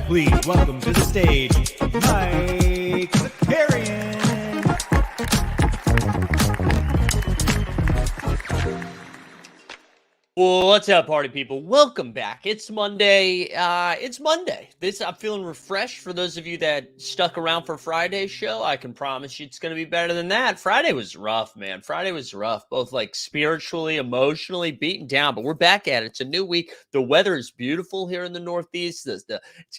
Please welcome to the stage, Mike Zakarian. What's up, party people? Welcome back. It's Monday. I'm feeling refreshed. For those of you that stuck around for Friday's show, I can promise you it's going to be better than that. Friday was rough, man. Friday was rough, both like spiritually, emotionally, beaten down. But we're back at it. It's a new week. The weather is beautiful here in the Northeast. It's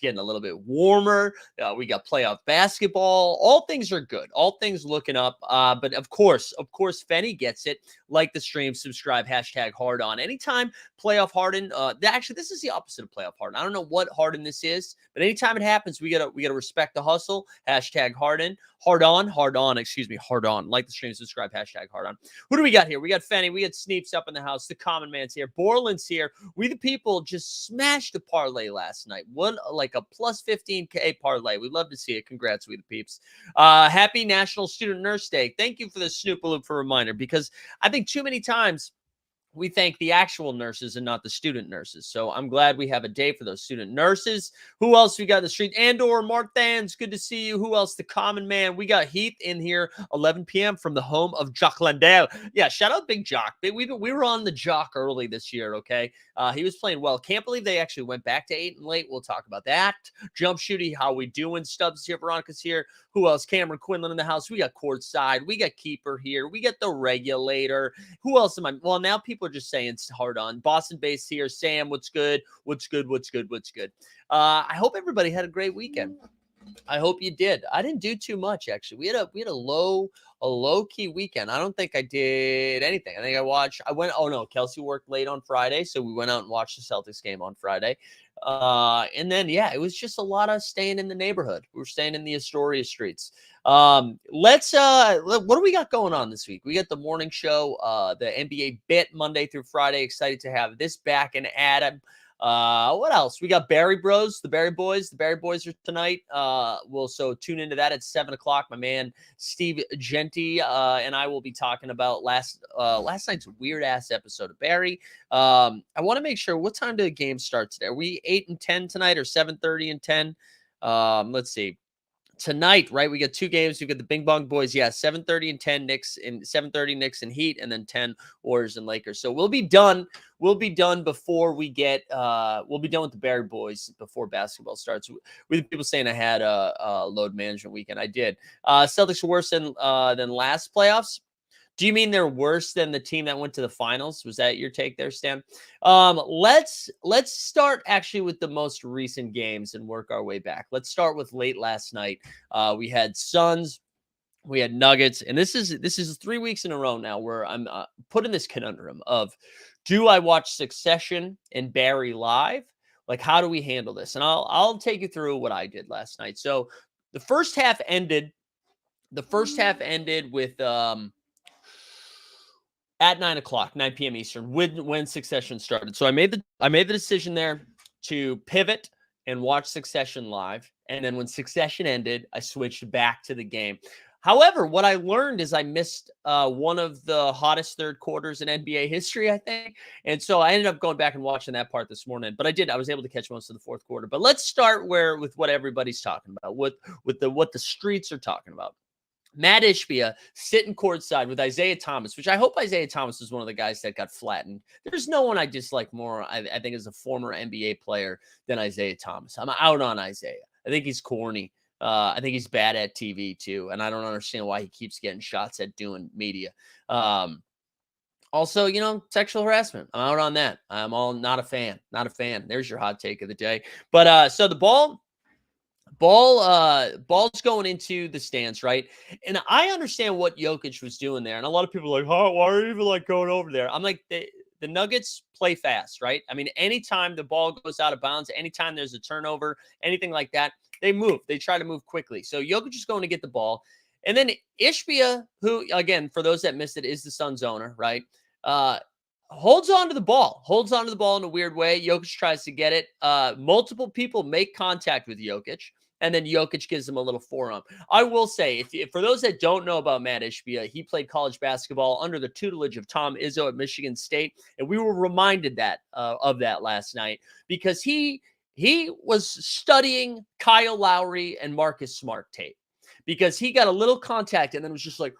getting a little bit warmer. We got playoff basketball. All things are good. All things looking up. But of course, Fenny gets it. Like the stream, subscribe, #Harden. Anytime playoff Harden, actually, this is the opposite of playoff Harden. I don't know what Harden this is, but anytime it happens, we gotta respect the hustle. #Harden. Hardon. Like the stream, subscribe, #Hardon. Who do we got here? We got Fenny. We got Sneeps up in the house. The common man's here. Borland's here. We the people just smashed the parlay last night. Like a plus 15K parlay. We'd love to see it. Congrats, we the peeps. Happy National Student Nurse Day. Thank you for the Snoopaloop for reminder, because I think too many times we thank the actual nurses and not the student nurses. So I'm glad we have a day for those student nurses. Who else we got in the street? Andor, Mark Thans, good to see you. Who else? The common man. We got Heath in here, 11 p.m. from the home of Jock Landale. Yeah, shout out Big Jock. We were on the Jock early this year, okay? He was playing well. Can't believe they actually went back to 8 and late. We'll talk about that. Jump Shooty, how we doing? Stubbs here. Veronica's here. Who else? Cameron Quinlan in the house. We got Courtside. We got Keeper here. We got the Regulator. Who else am I? Well, now people are just saying it's hard on. Boston base here. Sam, what's good? What's good? I hope everybody had a great weekend. I hope you did. I didn't do too much, actually. We had a low key weekend. I don't think I did anything. I think Kelsey worked late on Friday, so we went out and watched the Celtics game on Friday. And then, yeah, it was just a lot of staying in the neighborhood. We were staying in the Astoria streets. What do we got going on this week? We got the morning show, the NBA bit Monday through Friday. Excited to have this back and Adam. What else? We got Barry Bros, the Barry Boys. The Barry Boys are tonight. So tune into that at 7:00. My man Steve Genti and I will be talking about last night's weird ass episode of Barry. I want to make sure, what time do the games start today? Are we 8 and 10 tonight, or 7:30 and 10? Let's see. Tonight, right? We got two games. We got the Bing Bong Boys. Yeah, 7:30 and 10 Knicks, and 7:30 Knicks and Heat, and then 10 Warriors and Lakers. So we'll be done. We'll be done before we get. We'll be done with the Barry Boys before basketball starts. With people saying I had a load management weekend, I did. Celtics were worse than last playoffs. Do you mean they're worse than the team that went to the finals? Was that your take there, Stan? Let's start actually with the most recent games and work our way back. Let's start with late last night. We had Suns, we had Nuggets, and this is 3 weeks in a row now where I'm put in this conundrum of, do I watch Succession and Barry live? Like, how do we handle this? And I'll take you through what I did last night. So the first half ended with at 9 p.m. Eastern, when Succession started. So I made the decision there to pivot and watch Succession live. And then when Succession ended, I switched back to the game. However, what I learned is I missed one of the hottest third quarters in NBA history, I think. And so I ended up going back and watching that part this morning. But I was able to catch most of the fourth quarter. But let's start with what everybody's talking about, what the streets are talking about. Matt Ishbia sitting courtside with Isaiah Thomas, which I hope Isaiah Thomas is one of the guys that got flattened. There's no one I dislike more, I think, as a former NBA player than Isaiah Thomas. I'm out on Isaiah. I think he's corny. I think he's bad at TV too, and I don't understand why he keeps getting shots at doing media. Also, sexual harassment. I'm out on that. I'm all not a fan. Not a fan. There's your hot take of the day. But so the ball's going into the stands, right? And I understand what Jokic was doing there. And a lot of people are like, oh, why are you even like going over there? I'm like, the Nuggets play fast, right? I mean, anytime the ball goes out of bounds, anytime there's a turnover, anything like that, they move. They try to move quickly. So Jokic is going to get the ball. And then Ishbia, who, again, for those that missed it, is the Suns owner, right? Holds on to the ball in a weird way. Jokic tries to get it. Multiple people make contact with Jokic, and then Jokic gives him a little forearm. I will say, if for those that don't know about Matt Ishbia, he played college basketball under the tutelage of Tom Izzo at Michigan State, and we were reminded of that last night because he was studying Kyle Lowry and Marcus Smart tape because he got a little contact and then was just like,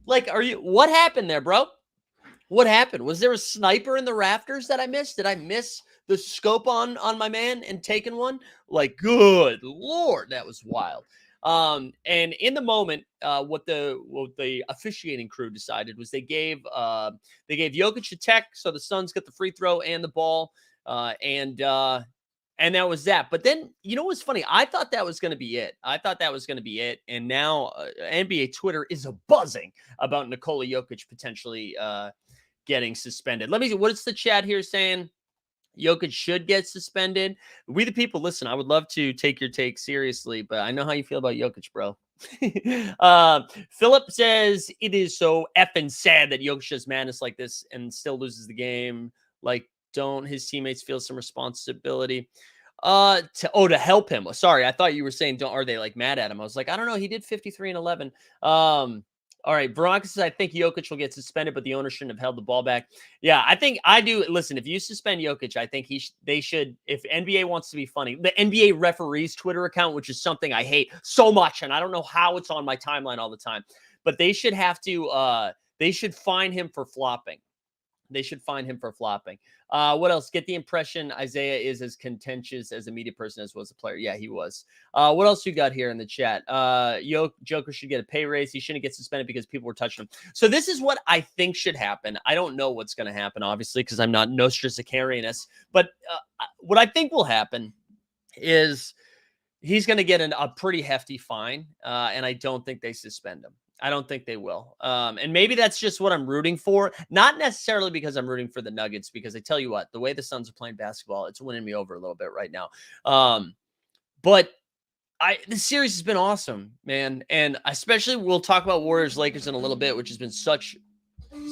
what happened there, bro? What happened? Was there a sniper in the rafters that I missed? Did I miss the scope on my man and taking one? Like, good Lord, that was wild. And in the moment, what the officiating crew decided was they gave Jokic a tech, so the Suns got the free throw and the ball, and that was that. But then, what's funny? I thought that was going to be it. And now NBA Twitter is buzzing about Nikola Jokic potentially getting suspended. Let me see. What's the chat here saying? Jokic should get suspended. We the people, listen, I would love to take your take seriously, but I know how you feel about Jokic, bro. Philip says it is so effing sad that Jokic does madness like this and still loses the game. Like, don't his teammates feel some responsibility to help him? Sorry, I thought you were saying are they like mad at him? I was like, I don't know. He did 53 and 11. All right, Veronica says, I think Jokic will get suspended, but the owner shouldn't have held the ball back. Yeah, I think I do. Listen, if you suspend Jokic, I think they should, if NBA wants to be funny, the NBA referees Twitter account, which is something I hate so much, and I don't know how it's on my timeline all the time, but they should fine him for flopping. What else? Get the impression Isaiah is as contentious as a media person as was a player. Yeah, he was. What else you got here in the chat? Joker should get a pay raise. He shouldn't get suspended because people were touching him. So this is what I think should happen. I don't know what's going to happen, obviously, because I'm not Nostra Sicarianus. But what I think will happen is he's going to get a pretty hefty fine, and I don't think they suspend him. I don't think they will. And maybe that's just what I'm rooting for. Not necessarily because I'm rooting for the Nuggets, because I tell you what, the way the Suns are playing basketball, it's winning me over a little bit right now. But this series has been awesome, man. And especially we'll talk about Warriors Lakers in a little bit, which has been is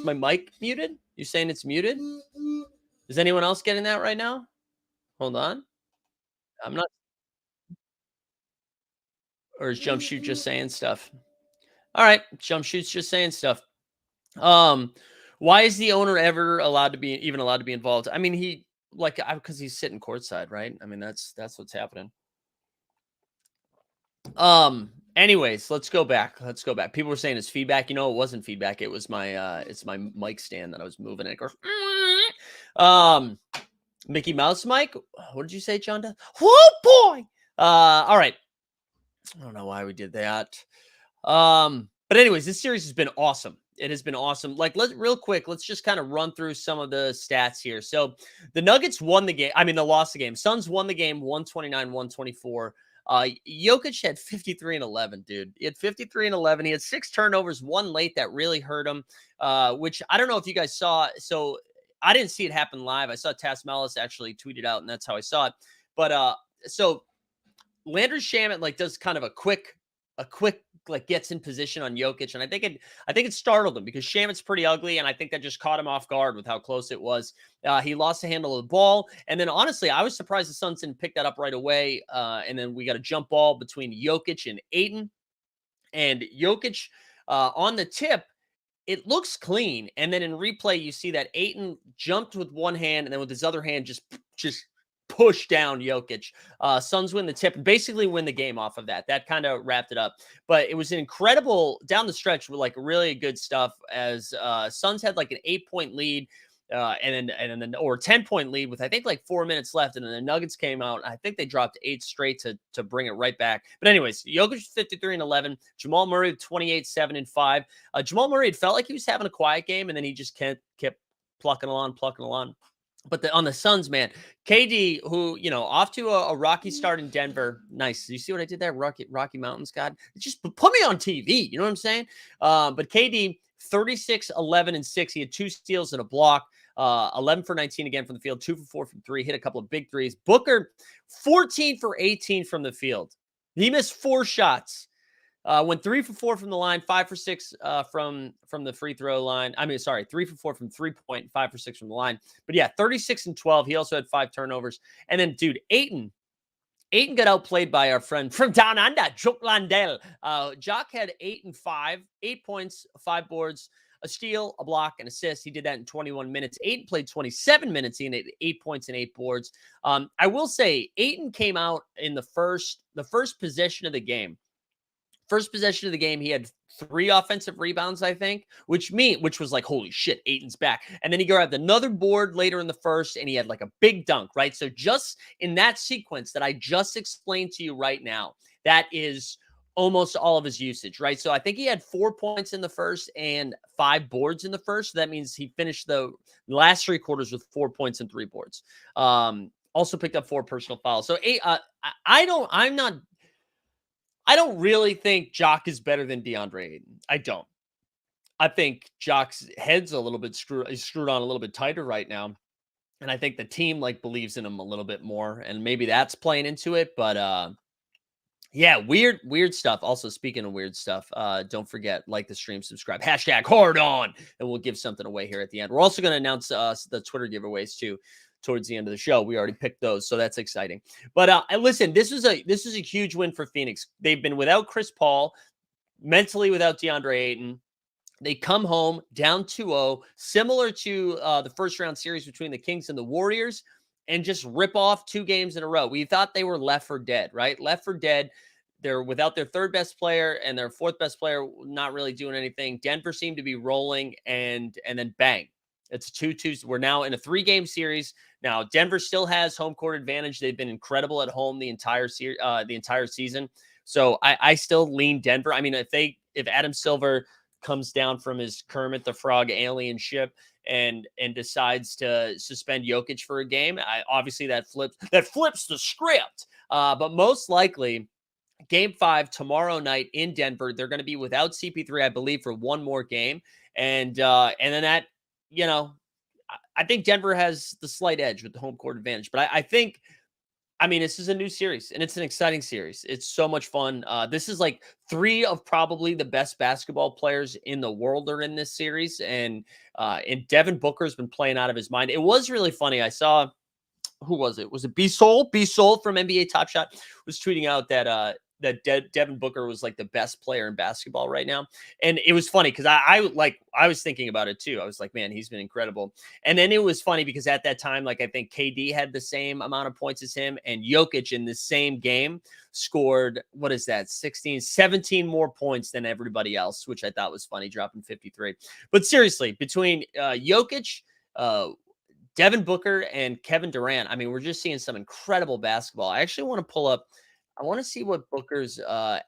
my mic muted? You saying it's muted? Is anyone else getting that right now? Hold on. I'm not. Or is Jump Shoot just saying stuff? All right, Jump Shoot's just saying stuff. Why is the owner ever allowed to be involved? I mean, because he's sitting courtside, right? I mean, that's what's happening. Anyways, let's go back. People were saying it's feedback. It wasn't feedback. It was it's my mic stand that I was moving. And it goes, Mickey Mouse mic. What did you say, John? Whoa, boy. All right. I don't know why we did that. But anyways, this series has been awesome. It has been awesome. Real quick, let's just kind of run through some of the stats here. So the Nuggets won the game. I mean, they lost the game. Suns won the game 129-124. Jokic had 53 and 11, dude. He had 53 and 11. He had 6 turnovers, 1 late that really hurt him, which I don't know if you guys saw. So I didn't see it happen live. I saw Taz Mellis actually tweet it out, and that's how I saw it. But so Landry Shamet does kind of a quick like gets in position on Jokic, and I think it startled him because Shamit's pretty ugly, and I think that just caught him off guard with how close it was. He lost the handle of the ball, and then honestly, I was surprised the Suns didn't pick that up right away. And then we got a jump ball between Jokic and Ayton, and Jokic on the tip. It looks clean, and then in replay, you see that Ayton jumped with one hand, and then with his other hand, just push down Jokic. Suns win the tip and basically win the game off of that. That kind of wrapped it up. But it was an incredible down the stretch with like really good stuff as Suns had like an 8-point lead. And then or 10-point lead with I think like 4 minutes left, and then the Nuggets came out. I think they dropped 8 straight to bring it right back. But anyways, Jokic 53 and 11, Jamal Murray 28, 7 and 5. Jamal Murray had felt like he was having a quiet game, and then he just kept plucking along. But on the Suns, man, KD, who, off to a rocky start in Denver. Nice. You see what I did there? Rocky Mountains, God. Just put me on TV. You know what I'm saying? But KD, 36, 11, and 6. He had 2 steals and a block. 11 for 19 again from the field, 2 for 4 from 3, hit a couple of big threes. Booker, 14 for 18 from the field. He missed 4 shots. Went 3 for 4 from the line, 5 for 6 from the free throw line. 3 for 4 from 3-point, 5 for 6 from the line. But yeah, 36 and 12. He also had 5 turnovers. And then, dude, Ayton got outplayed by our friend from down under, Jock Landale. Jock had 8 and 5, 8 points, 5 boards, a steal, a block, and assist. He did that in 21 minutes. Ayton played 27 minutes. He had 8 points and 8 boards. I will say Ayton came out in the first possession of the game. First possession of the game, he had 3 offensive rebounds, I think, which was like, holy shit, Ayton's back. And then he grabbed another board later in the first, and he had like a big dunk, right? So just in that sequence that I just explained to you right now, that is almost all of his usage, right? So I think he had 4 points in the first and 5 boards in the first. So that means he finished the last 3 quarters with 4 points and 3 boards. Also picked up 4 personal fouls. So I don't really think Jock is better than DeAndre Ayton. I don't. I think Jock's head's a little bit screwed on a little bit tighter right now. And I think the team believes in him a little bit more. And maybe that's playing into it. But yeah, weird stuff. Also, speaking of weird stuff, don't forget, like the stream, subscribe, #HardOn, and we'll give something away here at the end. We're also going to announce the Twitter giveaways too towards the end of the show. We already picked those, so that's exciting. But listen, this is a huge win for Phoenix. They've been without Chris Paul, mentally without DeAndre Ayton. They come home down 2-0, similar to the first round series between the Kings and the Warriors, and just rip off 2 games in a row. We thought they were left for dead, right? Left for dead. They're without their 3rd best player and their 4th best player not really doing anything. Denver seemed to be rolling, and then bang. It's 2-2. We're now in a 3-game series. Now, Denver still has home court advantage. They've been incredible at home the entire season. So I still lean Denver. I mean, if Adam Silver comes down from his Kermit the Frog alien ship and decides to suspend Jokic for a game, obviously that flips the script. But most likely, Game 5 tomorrow night in Denver. They're going to be without CP3, I believe, for one more game, and then that, I think Denver has the slight edge with the home court advantage. But I think, this is a new series, and it's an exciting series. It's so much fun. This is like 3 of probably the best basketball players in the world are in this series, and Devin Booker has been playing out of his mind. It was really funny. I saw, who was it? Was it B-Soul? B-Soul from NBA Top Shot was tweeting out that Devin Booker was like the best player in basketball right now. And it was funny because I was thinking about it too. I was like, man, he's been incredible. And then it was funny because at that time, I think KD had the same amount of points as him, and Jokic in the same game scored, 17 more points than everybody else, which I thought was funny, dropping 53. But seriously, between Jokic, Devin Booker, and Kevin Durant, we're just seeing some incredible basketball. I actually want to pull up, I want to see what Booker's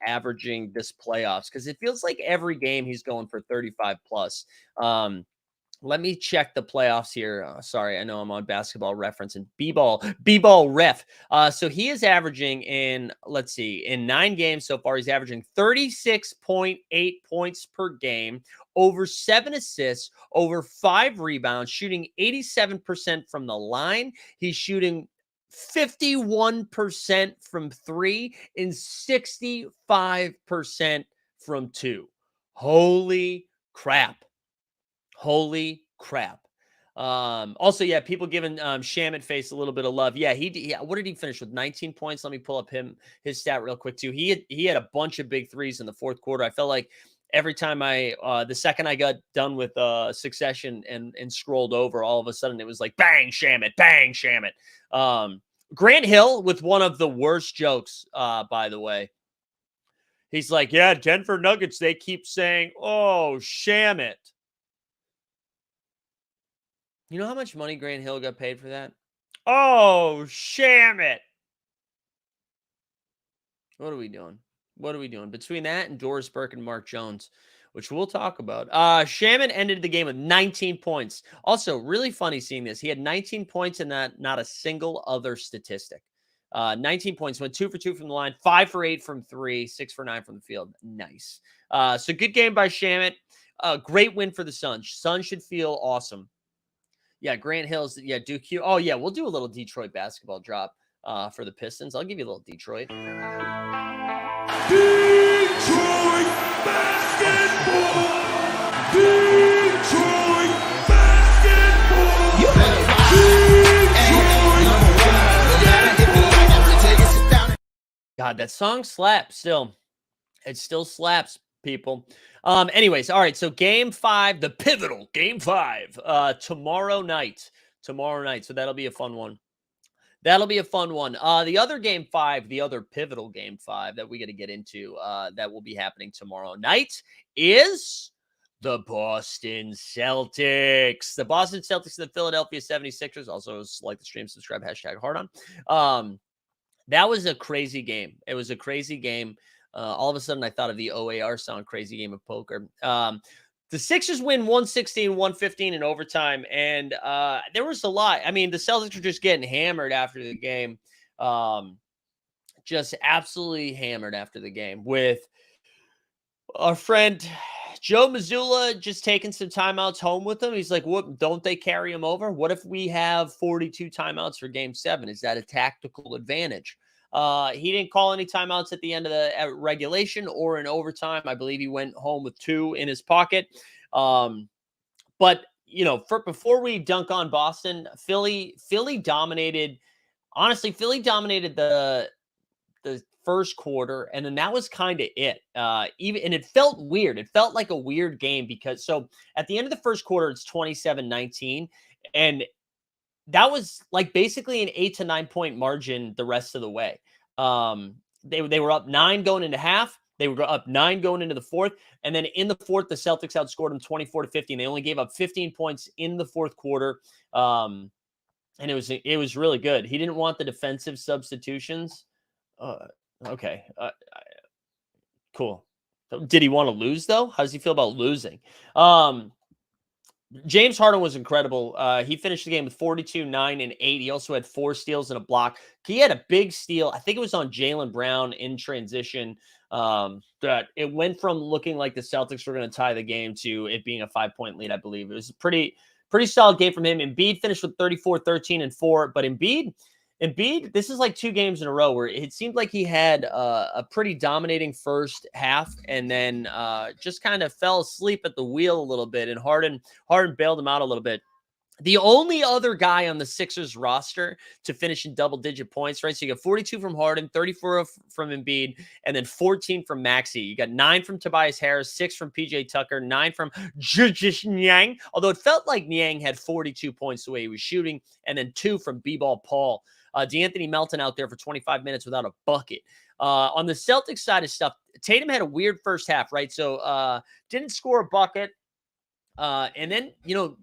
averaging this playoffs, because it feels like every game he's going for 35 plus. Let me check the playoffs here. Sorry, I know I'm on Basketball Reference and B-Ball Ref. So he is averaging in 9 games so far, he's averaging 36.8 points per game, over 7 assists, over 5 rebounds, shooting 87% from the line. He's shooting 51% from 3 and 65% from 2. Holy crap. Holy crap. Also, yeah, people giving Shamit Face a little bit of love. Yeah, what did he finish with? 19 points. Let me pull up his stat real quick too. He had a bunch of big threes in the fourth quarter. I felt like every time the second I got done with Succession and scrolled over, all of a sudden it was like bang Shamit, bang Shamit. Grant Hill with one of the worst jokes, by the way. He's like, yeah, Denver Nuggets, they keep saying, oh, Shamit. You know how much money Grant Hill got paid for that? Oh, Shamit. What are we doing? What are we doing? Between that and Doris Burke and Mark Jones, which we'll talk about. Shamit ended the game with 19 points. Also, really funny seeing this. He had 19 points in that, not a single other statistic. 19 points, went 2 for 2 from the line, 5 for 8 from 3, 6 for 9 from the field. Nice. So good game by Shamit. Great win for the Suns. Suns should feel awesome. Yeah, Grant Hill's, yeah, Duke. Oh, yeah, we'll do a little Detroit basketball drop for the Pistons. I'll give you a little Detroit. Detroit basketball! Detroit basketball! You better God, that song slaps still. It still slaps, people. Anyways, all right. So game 5, the pivotal game 5, tomorrow night. So that'll be a fun one. The other game 5, the other pivotal game 5 that we got to get into, that will be happening tomorrow night is the Boston Celtics. The Boston Celtics and the Philadelphia 76ers. Also, like the stream, subscribe, #Harden. That was a crazy game. It was a crazy game. All of a sudden, I thought of the OAR song, Crazy Game of Poker. The Sixers win 116-115 in overtime, and there was a lot. I mean, the Celtics were just getting hammered after the game. Just absolutely hammered after the game with our friend Joe Mazzulla just taking some timeouts home with him. He's like, what, don't they carry him over? What if we have 42 timeouts for game 7? Is that a tactical advantage? He didn't call any timeouts at the end of the regulation or in overtime. I believe he went home with 2 in his pocket. But, you know, before we dunk on Boston, Philly dominated. Honestly, Philly dominated the first quarter, and then that was kind of it. And it felt weird. It felt like a weird game because so at the end of the first quarter, it's 27-19, and that was like basically an 8 to 9 point margin the rest of the way. They were up 9 going into half. They were up 9 going into the fourth. And then in the fourth, the Celtics outscored them 24-15. They only gave up 15 points in the fourth quarter. And it was really good. He didn't want the defensive substitutions. Okay. Cool. Did he want to lose though? How does he feel about losing? James Harden was incredible. He finished the game with 42, 9, and 8. He also had 4 steals and a block. He had a big steal. I think it was on Jaylen Brown in transition. That it went from looking like the Celtics were going to tie the game to it being a 5-point lead, I believe. It was a pretty solid game from him. Embiid finished with 34, 13, and 4. But Embiid, this is like 2 games in a row where it seemed like he had a pretty dominating first half and then just kind of fell asleep at the wheel a little bit. And Harden bailed him out a little bit. The only other guy on the Sixers roster to finish in double-digit points, right? So you got 42 from Harden, 34 from Embiid, and then 14 from Maxey. You got 9 from Tobias Harris, 6 from PJ Tucker, 9 from Niang, although it felt like Niang had 42 points the way he was shooting, and then 2 from B-Ball Paul. DeAnthony Melton out there for 25 minutes without a bucket. On the Celtics side of stuff, Tatum had a weird first half, right? So didn't score a bucket. And then, you know,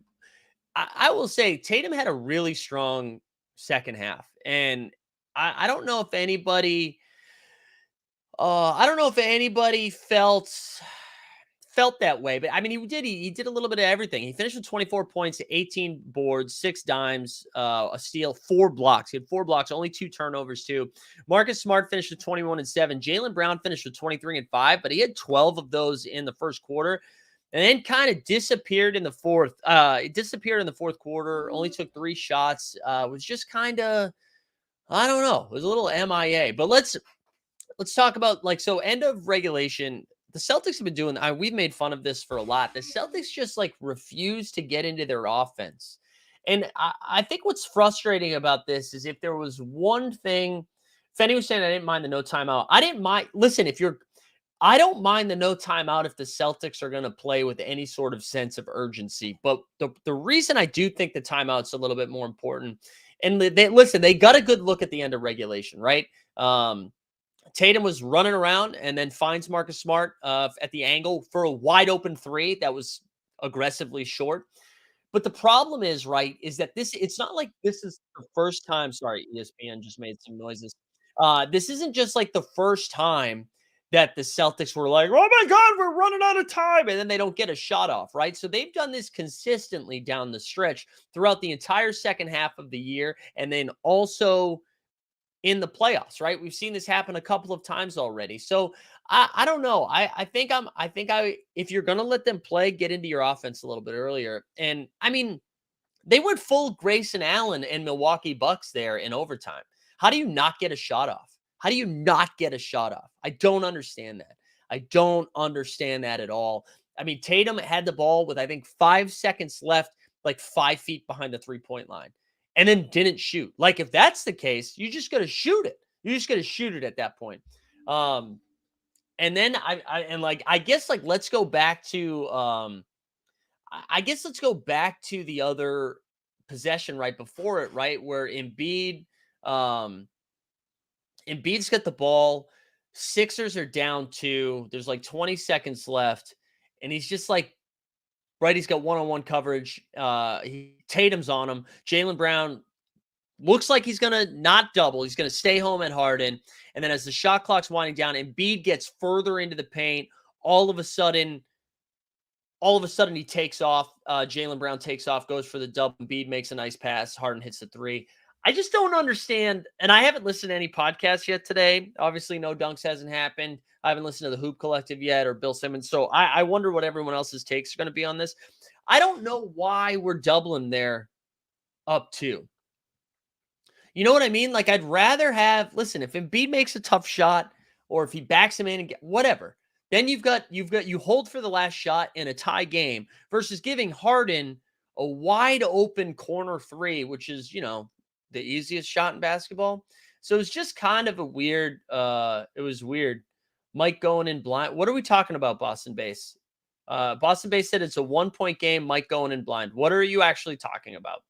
I will say Tatum had a really strong second half. And I don't know if anybody felt that way, but I mean, he did a little bit of everything. He finished with 24 points, 18 boards, 6 dimes, a steal, 4 blocks. He had 4 blocks, only 2 turnovers too. Marcus Smart finished with 21 and 7. Jaylen Brown finished with 23 and 5, but he had 12 of those in the first quarter and then kind of disappeared in the fourth. It disappeared in the fourth quarter, only took 3 shots. Was just kind of, I don't know. It was a little MIA, but let's talk about so end of regulation. the Celtics have been doing, we've made fun of this for a lot. The Celtics just like refuse to get into their offense. And I think what's frustrating about this is if there was one thing, Fenny was saying I didn't mind the no timeout. I didn't mind. Listen, I don't mind the no timeout if the Celtics are going to play with any sort of sense of urgency. But the reason I do think the timeout's a little bit more important, and they got a good look at the end of regulation, right? Tatum was running around and then finds Marcus Smart at the angle for a wide open three that was aggressively short. But the problem is, right, is that it's not like this is the first time. Sorry, ESPN just made some noises. This isn't just like the first time that the Celtics were like, oh my God, we're running out of time. And then they don't get a shot off, right? So they've done this consistently down the stretch throughout the entire second half of the year. And then also in the playoffs, right? We've seen this happen a couple of times already. So I don't know. If you're going to let them play, get into your offense a little bit earlier. And I mean, they went full Grayson Allen and Milwaukee Bucks there in overtime. How do you not get a shot off? How do you not get a shot off? I don't understand that. I don't understand that at all. I mean, Tatum had the ball with, I think, 5 seconds left, like 5 feet behind the 3-point line, and then didn't shoot. Like, if that's the case, you just got to shoot it. You just got to shoot it at that point. And then I guess like let's go back to let's go back to the other possession right before it, right? Where Embiid's got the ball. Sixers are down 2. There's like 20 seconds left. And he's just like, right, he's got one-on-one coverage. Tatum's on him. Jaylen Brown looks like he's going to not double. He's going to stay home at Harden. And then as the shot clock's winding down, Embiid gets further into the paint. All of a sudden he takes off. Jaylen Brown takes off, goes for the double. Embiid makes a nice pass. Harden hits the 3. I just don't understand. And I haven't listened to any podcasts yet today. Obviously, No Dunks hasn't happened. I haven't listened to the Hoop Collective yet or Bill Simmons. So I wonder what everyone else's takes are going to be on this. I don't know why we're doubling there up 2. You know what I mean? Like, I'd rather listen, if Embiid makes a tough shot or if he backs him in and whatever, then you hold for the last shot in a tie game versus giving Harden a wide open corner 3, which is, the easiest shot in basketball. So it's just kind of a weird, it was weird. Mike going in blind. What are we talking about, Boston Base? Boston Base said it's a 1-point game, Mike going in blind. What are you actually talking about?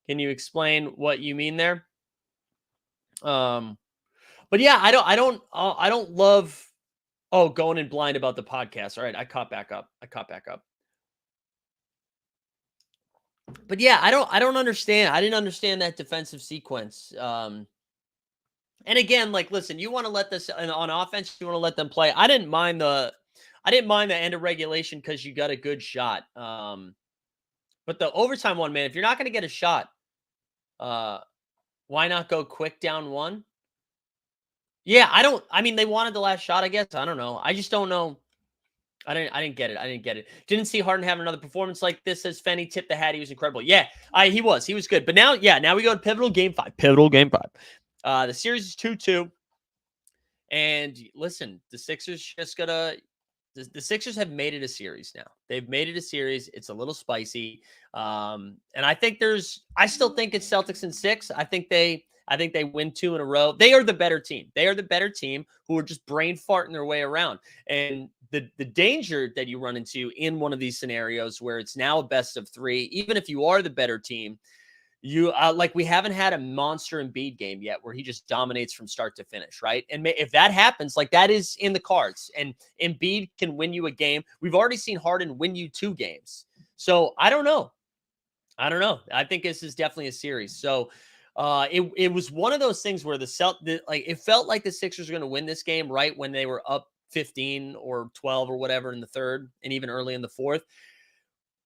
Can you explain what you mean there? But yeah, I don't love, going in blind about the podcast. All right. I caught back up. But yeah, I don't understand. I didn't understand that defensive sequence. And again, like, listen, you want to let this on offense, you want to let them play. I didn't mind the end of regulation because you got a good shot. But the overtime one, man, if you're not going to get a shot, why not go quick down 1? Yeah, they wanted the last shot, I guess. I don't know. I just don't know. I didn't get it. Didn't see Harden have another performance like this as Fenny tipped the hat. He was incredible. Yeah, he was good. But now we go to pivotal game 5. The series is 2-2. And listen, the Sixers the Sixers have made it a series now. They've made it a series. It's a little spicy. And I still think it's Celtics in 6. I think they win 2 in a row. They are the better team. They are the better team who are just brain farting their way around. And the danger that you run into in one of these scenarios where it's now a best of 3, even if you are the better team, you we haven't had a monster Embiid game yet where he just dominates from start to finish, right? And if that happens, like, that is in the cards, and Embiid can win you a game. We've already seen Harden win you 2 games. So I don't know. I think this is definitely a series. So it was one of those things where it felt like the Sixers were going to win this game right when they were up 15 or 12 or whatever in the third and even early in the fourth.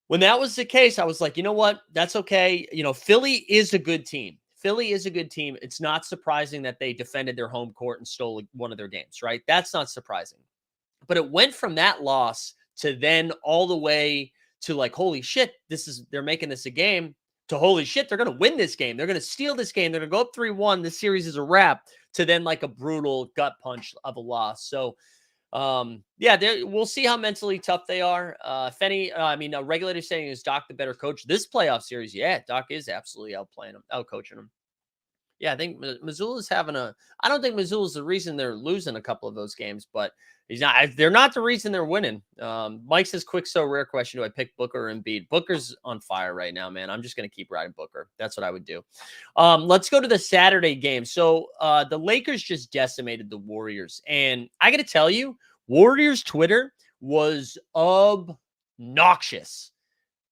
When that was the case, I was like, you know what? That's okay. Philly is a good team. It's not surprising that they defended their home court and stole one of their games, right? That's not surprising. But it went from that loss to then all the way to like, holy shit, they're making this a game, to holy shit, they're going to win this game. They're going to steal this game. They're going to go up 3-1. This series is a wrap, to then like a brutal gut punch of a loss. So Yeah, we'll see how mentally tough they are. Regulators saying is Doc the better coach this playoff series? Yeah, Doc is absolutely outcoaching them. Yeah, I think Missoula's having a. I don't think Missoula's the reason they're losing a couple of those games, but he's not. They're not the reason they're winning. Mike says, "Quick, so rare question: do I pick Booker or Embiid?" Booker's on fire right now, man. I'm just gonna keep riding Booker. That's what I would do. Let's go to the Saturday game. So the Lakers just decimated the Warriors, and I got to tell you, Warriors Twitter was obnoxious.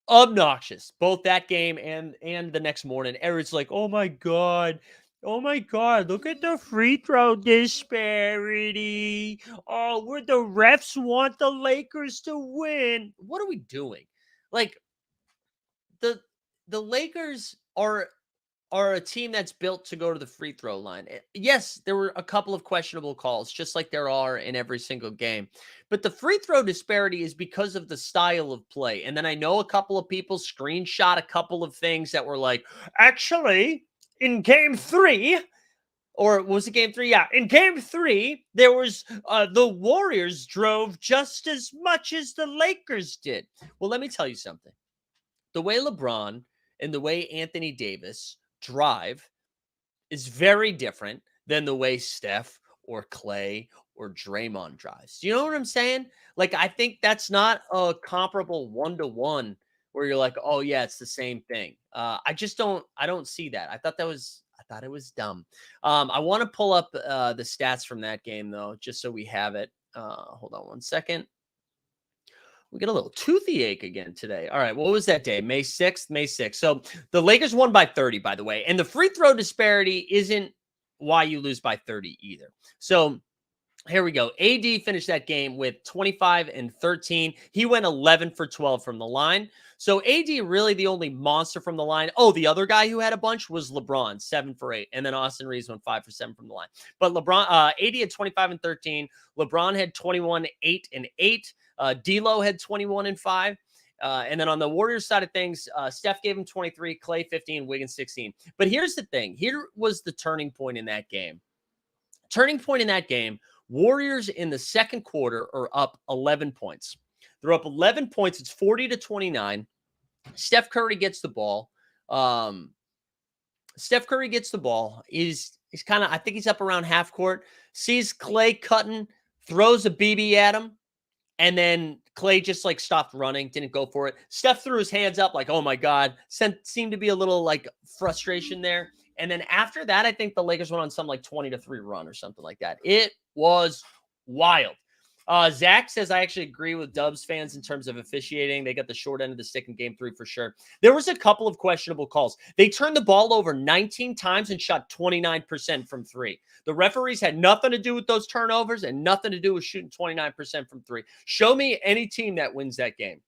Both that game and the next morning. Everyone's like, oh my god, look at the free throw disparity. Oh, where the refs want the Lakers to win. What are we doing? Like, the Lakers are a team that's built to go to the free throw line. Yes, there were a couple of questionable calls, just like there are in every single game. But the free throw disparity is because of the style of play. And then I know a couple of people screenshot a couple of things that were like, actually, in game 3, or was it game 3? Yeah, in game 3, there was the Warriors drove just as much as the Lakers did. Well, let me tell you something. The way LeBron and the way Anthony Davis drive is very different than the way Steph or Clay or Draymond drives. You know what I'm saying? Like, I think that's not a comparable 1-to-1 where you're like, oh yeah, it's the same thing. I don't see that. I thought it was dumb. I want to pull up the stats from that game though, just so we have it. Hold on one second. We get a little toothy ache again today. All right. What was that day? May 6th? May 6th. So the Lakers won by 30, by the way. And the free throw disparity isn't why you lose by 30 either. So here we go. AD finished that game with 25 and 13. He went 11 for 12 from the line. So AD really the only monster from the line. Oh, the other guy who had a bunch was LeBron, 7 for 8. And then Austin Reeves went 5 for 7 from the line. But AD had 25 and 13. LeBron had 21, 8 and 8. D'Lo had 21 and 5. And then on the Warriors side of things, Steph gave him 23, Clay 15, Wiggins 16. But here's the thing. Here was the turning point in that game. Warriors in the second quarter are up 11 points. They're up 11 points. It's 40-29. Steph Curry gets the ball. He's kind of, I think he's up around half court. Sees Clay cutting, throws a BB at him. And then Clay just like stopped running, didn't go for it. Steph threw his hands up like, oh my God. Seemed to be a little like frustration there. And then after that, I think the Lakers went on some like 20-3 run or something like that. It was wild. Zach says, I actually agree with Dubs fans in terms of officiating. They got the short end of the stick in game 3 for sure. There was a couple of questionable calls. They turned the ball over 19 times and shot 29% from 3. The referees had nothing to do with those turnovers and nothing to do with shooting 29% from 3. Show me any team that wins that game.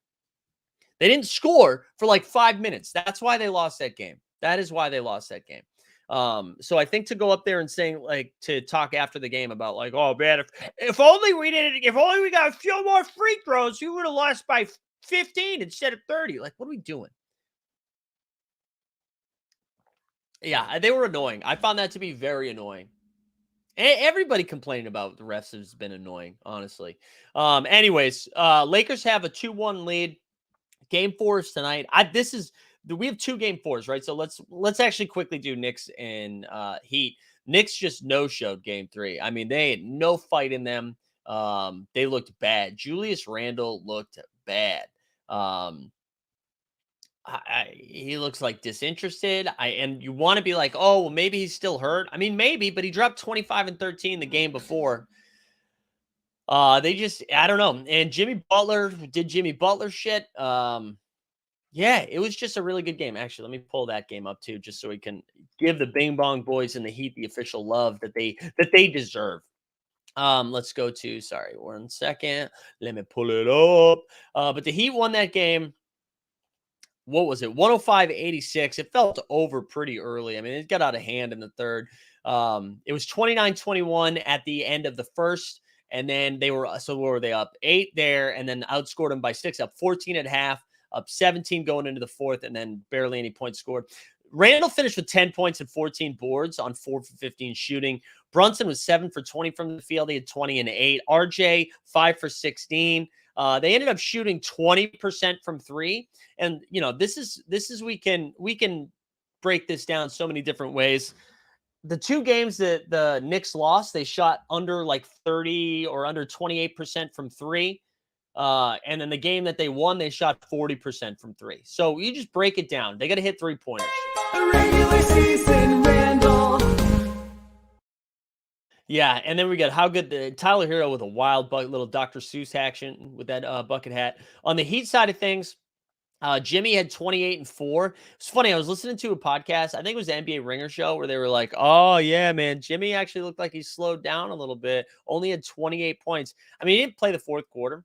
They didn't score for like 5 minutes. That's why they lost that game. That is why they lost that game. So I think to go up there and saying like to talk after the game about like, oh man, if only we got a few more free throws, we would have lost by 15 instead of 30. Like, what are we doing? Yeah, they were annoying. I found that to be very annoying. Everybody complaining about the refs has been annoying, honestly. Anyways, Lakers have a 2-1 lead. Game 4 is tonight. We have 2 game 4s, right? So let's actually quickly do Knicks and Heat. Knicks just no-showed game 3. I mean, they had no fight in them. They looked bad. Julius Randle looked bad. He looks like disinterested. And you want to be like, oh, well, maybe he's still hurt. I mean, maybe, but he dropped 25 and 13 the game before. I don't know. And Jimmy Butler did Jimmy Butler shit. Yeah, it was just a really good game. Actually, let me pull that game up too, just so we can give the Bing Bong Boys and the Heat the official love that they deserve. Let's go to, sorry, 1 second. Let me pull it up. But the Heat won that game. What was it? 105-86. It felt over pretty early. I mean, it got out of hand in the third. It was 29-21 at the end of the first. And then what were they up? 8 there, and then outscored them by 6, up 14 at half. Up 17 going into the fourth, and then barely any points scored. Randall finished with 10 points and 14 boards on 4 for 15 shooting. Brunson was 7 for 20 from the field. He had 20 and 8. RJ 5 for 16. They ended up shooting 20% from 3. And this is we can break this down so many different ways. The 2 games that the Knicks lost, they shot under like 30 or under 28% from 3. And then the game that they won, they shot 40% from 3. So you just break it down. They got to hit 3-pointers. Regular season, Randall. Yeah, and then we got how good Tyler Hero with a wild little Dr. Seuss action with that bucket hat. On the Heat side of things, Jimmy had 28 and 4. It's funny. I was listening to a podcast. I think it was the NBA Ringer show where they were like, "Oh yeah, man, Jimmy actually looked like he slowed down a little bit. Only had 28 points. I mean, he didn't play the fourth quarter.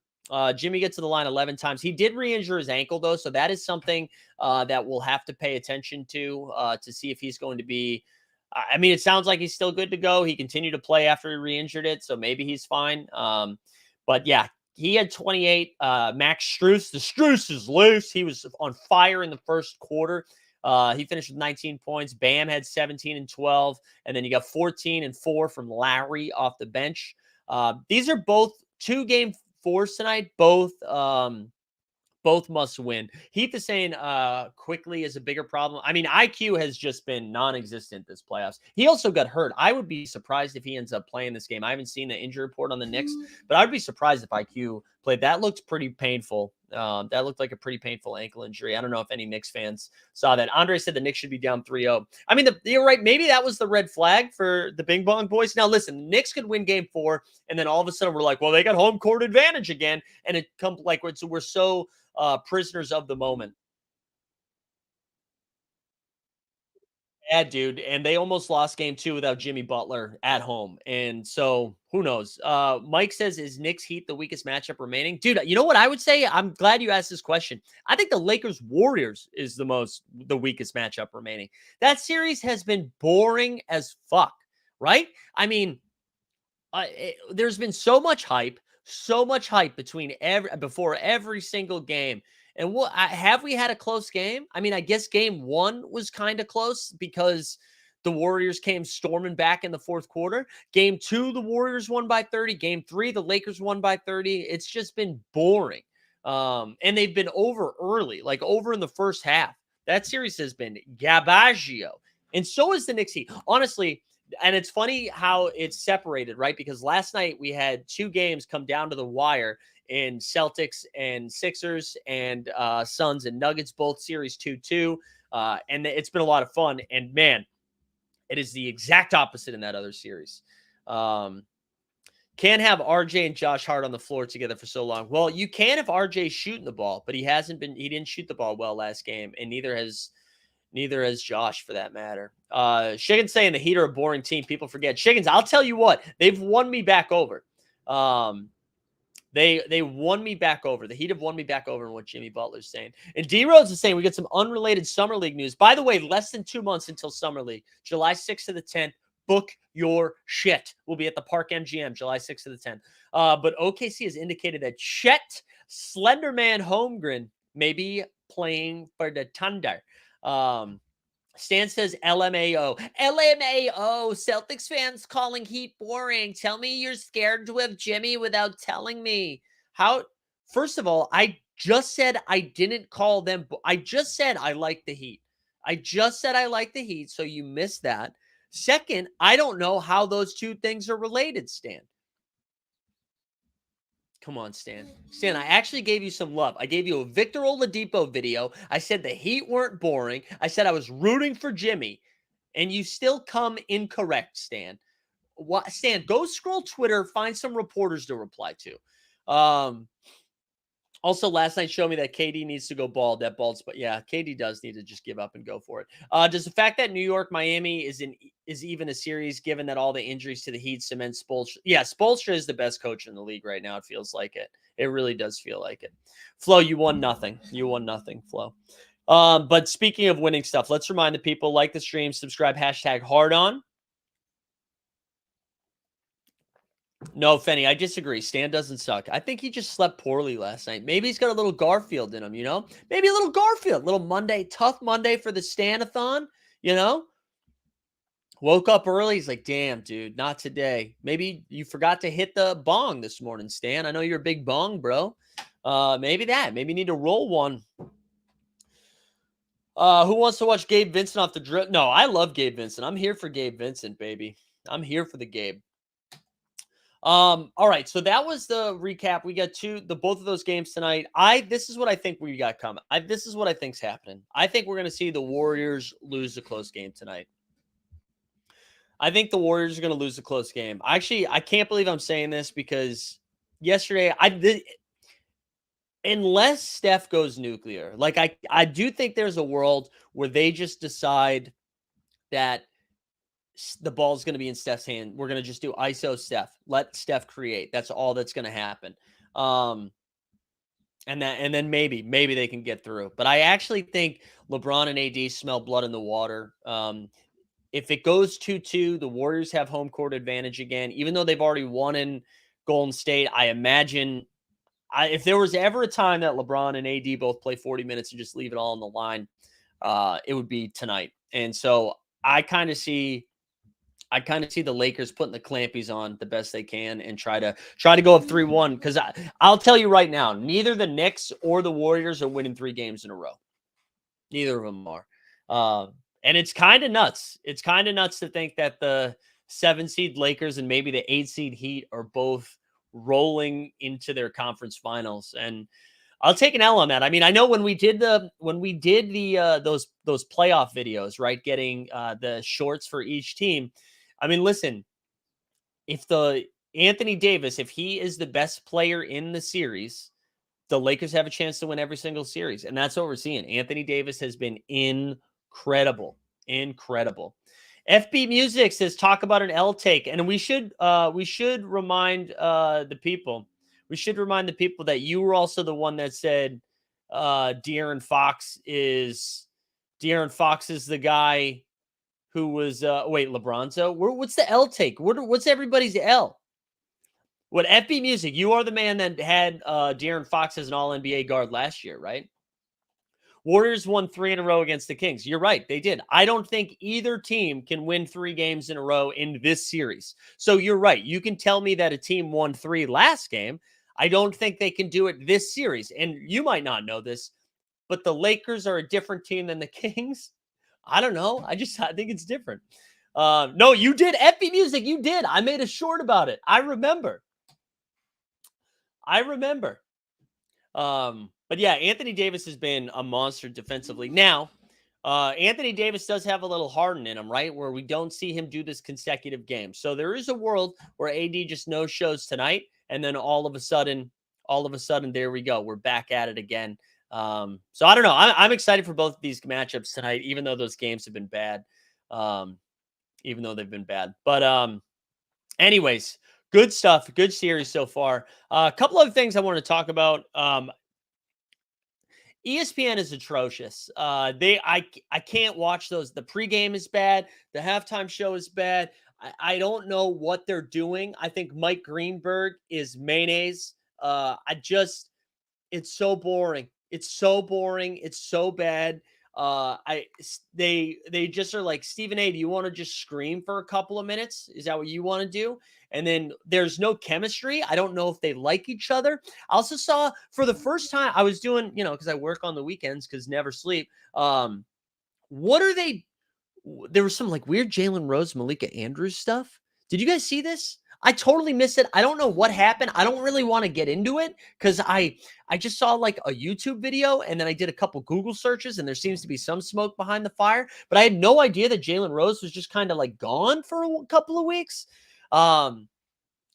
Jimmy gets to the line 11 times. He did re-injure his ankle though, so that is something that we'll have to pay attention to see if he's going to be. I mean, it sounds like he's still good to go. He continued to play after he re-injured it, so maybe he's fine. But yeah, he had 28. Max Strus, the Strus is loose. He was on fire in the first quarter. He finished with 19 points. Bam had 17 and 12. And then you got 14 and 4 from Lowry off the bench. These are both 2 game 4s tonight. Both must win. Heath is saying quickly is a bigger problem. I mean, IQ has just been non-existent this playoffs. He also got hurt. I would be surprised if he ends up playing this game. I haven't seen the injury report on the Knicks, but I'd be surprised if IQ played. That looked pretty painful. That looked like a pretty painful ankle injury. I don't know if any Knicks fans saw that. Andre said the Knicks should be down 3-0. I mean, you're right. Maybe that was the red flag for the Bing Bong Boys. Now, listen, the Knicks could win game 4, and then all of a sudden we're like, well, they got home court advantage again. And it comes like we're so prisoners of the moment. Yeah, dude. And they almost lost game 2 without Jimmy Butler at home. And so who knows? Mike says, is Knicks Heat the weakest matchup remaining? Dude, you know what I would say? I'm glad you asked this question. I think the Lakers Warriors is the weakest matchup remaining. That series has been boring as fuck, right? I mean, there's been so much hype before every single game. And have we had a close game? I mean, I guess game 1 was kind of close because the Warriors came storming back in the fourth quarter. Game 2, the Warriors won by 30. Game 3, the Lakers won by 30. It's just been boring. And they've been over early, like over in the first half. That series has been gabaggio. And so is the Knicks Heat. Honestly, and it's funny how it's separated, right? Because last night we had 2 games come down to the wire in Celtics and Sixers and Suns and Nuggets, both series 2-2. And it's been a lot of fun. And man, it is the exact opposite in that other series. Can't have RJ and Josh Hart on the floor together for so long. Well, you can if RJ's shooting the ball, but he didn't shoot the ball well last game, and neither has Josh for that matter. Shiggins saying the Heat are a boring team. People forget. Shiggins, I'll tell you what, they've won me back over. They won me back over. The Heat have won me back over in what Jimmy Butler's saying. And D Rhodes is saying we get some unrelated Summer League news. By the way, less than 2 months until Summer League. July 6th to the 10th. Book your shit. We'll be at the Park MGM July 6th to the 10th. But OKC has indicated that Chet Slenderman Holmgren may be playing for the Thunder. Stan says LMAO. LMAO. Celtics fans calling Heat boring. Tell me you're scared to have Jimmy without telling me. First of all, I just said I didn't call them. I just said I like the Heat. So you missed that. Second, I don't know how those 2 things are related, Stan. Come on, Stan. Stan, I actually gave you some love. I gave you a Victor Oladipo video. I said the Heat weren't boring. I said I was rooting for Jimmy. And you still come incorrect, Stan. Stan, go scroll Twitter, find some reporters to reply to. Also, last night showed me that KD needs to go bald. That bald spot. Yeah, KD does need to just give up and go for it. Does the fact that New York, Miami is even a series, given that all the injuries to the Heat cement Spoelstra? Yeah, Spoelstra is the best coach in the league right now. It feels like it. It really does feel like it. Flo, you won nothing. Flo. But speaking of winning stuff, let's remind the people, like the stream, subscribe, #HardOn. No, Fenny, I disagree. Stan doesn't suck. I think he just slept poorly last night. Maybe he's got a little Garfield in him, Maybe a little Garfield. Little Monday, tough Monday for the Stanathon, Woke up early. He's like, damn, dude, not today. Maybe you forgot to hit the bong this morning, Stan. I know you're a big bong, bro. Maybe that. Maybe you need to roll one. Who wants to watch Gabe Vincent off the drip? No, I love Gabe Vincent. I'm here for Gabe Vincent, baby. I'm here for the Gabe. All right, so that was the recap. We got both of those games tonight. This is what I think we got coming. This is what I think's happening. I think we're gonna see the Warriors lose a close game tonight. I think the Warriors are gonna lose a close game. Actually, I can't believe I'm saying this because yesterday unless Steph goes nuclear, like I do think there's a world where they just decide that the ball's going to be in Steph's hand. We're going to just do ISO Steph. Let Steph create. That's all that's going to happen. And then maybe they can get through. But I actually think LeBron and AD smell blood in the water. If it goes 2-2, the Warriors have home court advantage again, even though they've already won in Golden State. I imagine if there was ever a time that LeBron and AD both play 40 minutes and just leave it all on the line, it would be tonight. And so I kind of see the Lakers putting the clampies on the best they can and try to go up 3-1. Because I'll tell you right now, neither the Knicks or the Warriors are winning 3 games in a row. Neither of them are. And it's kind of nuts. It's kind of nuts to think that the 7-seed Lakers and maybe the 8-seed Heat are both rolling into their conference finals. And I'll take an L on that. I mean, I know when we did those playoff videos, right? Getting the shorts for each team. I mean, listen, if Anthony Davis, if he is the best player in the series, the Lakers have a chance to win every single series. And that's what we're seeing. Anthony Davis has been incredible. FB Music says, talk about an L take. And we should remind the people. We should remind the people that you were also the one that said De'Aaron Fox is the guy who was LeBronzo. What's the L take? What's everybody's L? What FB Music? You are the man that had De'Aaron Fox as an All-NBA guard last year, right? Warriors won 3 in a row against the Kings. You're right, they did. I don't think either team can win 3 games in a row in this series. So you're right. You can tell me that a team won 3 last game. I don't think they can do it this series. And you might not know this, but the Lakers are a different team than the Kings. I don't know. I think it's different. No, you did. FB Music, you did. I made a short about it. I remember. But yeah, Anthony Davis has been a monster defensively. Now, Anthony Davis does have a little Harden in him, right? Where we don't see him do this consecutive game. So there is a world where AD just no shows tonight. And then all of a sudden, there we go. We're back at it again. So I don't know. I'm excited for both of these matchups tonight, even though those games have been bad. Even though they've been bad. But anyways, good stuff. Good series so far. A couple other things I want to talk about. ESPN is atrocious. I can't watch those. The pregame is bad. The halftime show is bad. I don't know what they're doing. I think Mike Greenberg is mayonnaise. It's so boring. It's so boring. It's so bad. They just are like, Stephen A, do you want to just scream for a couple of minutes? Is that what you want to do? And then there's no chemistry. I don't know if they like each other. I also saw for the first time, I was doing, because I work on the weekends because never sleep. What are they? There was some like weird Jalen Rose, Malika Andrews stuff. Did you guys see this? I totally missed it. I don't know what happened. I don't really want to get into it because I just saw like a YouTube video and then I did a couple Google searches and there seems to be some smoke behind the fire. But I had no idea that Jalen Rose was just kind of like gone for a couple of weeks.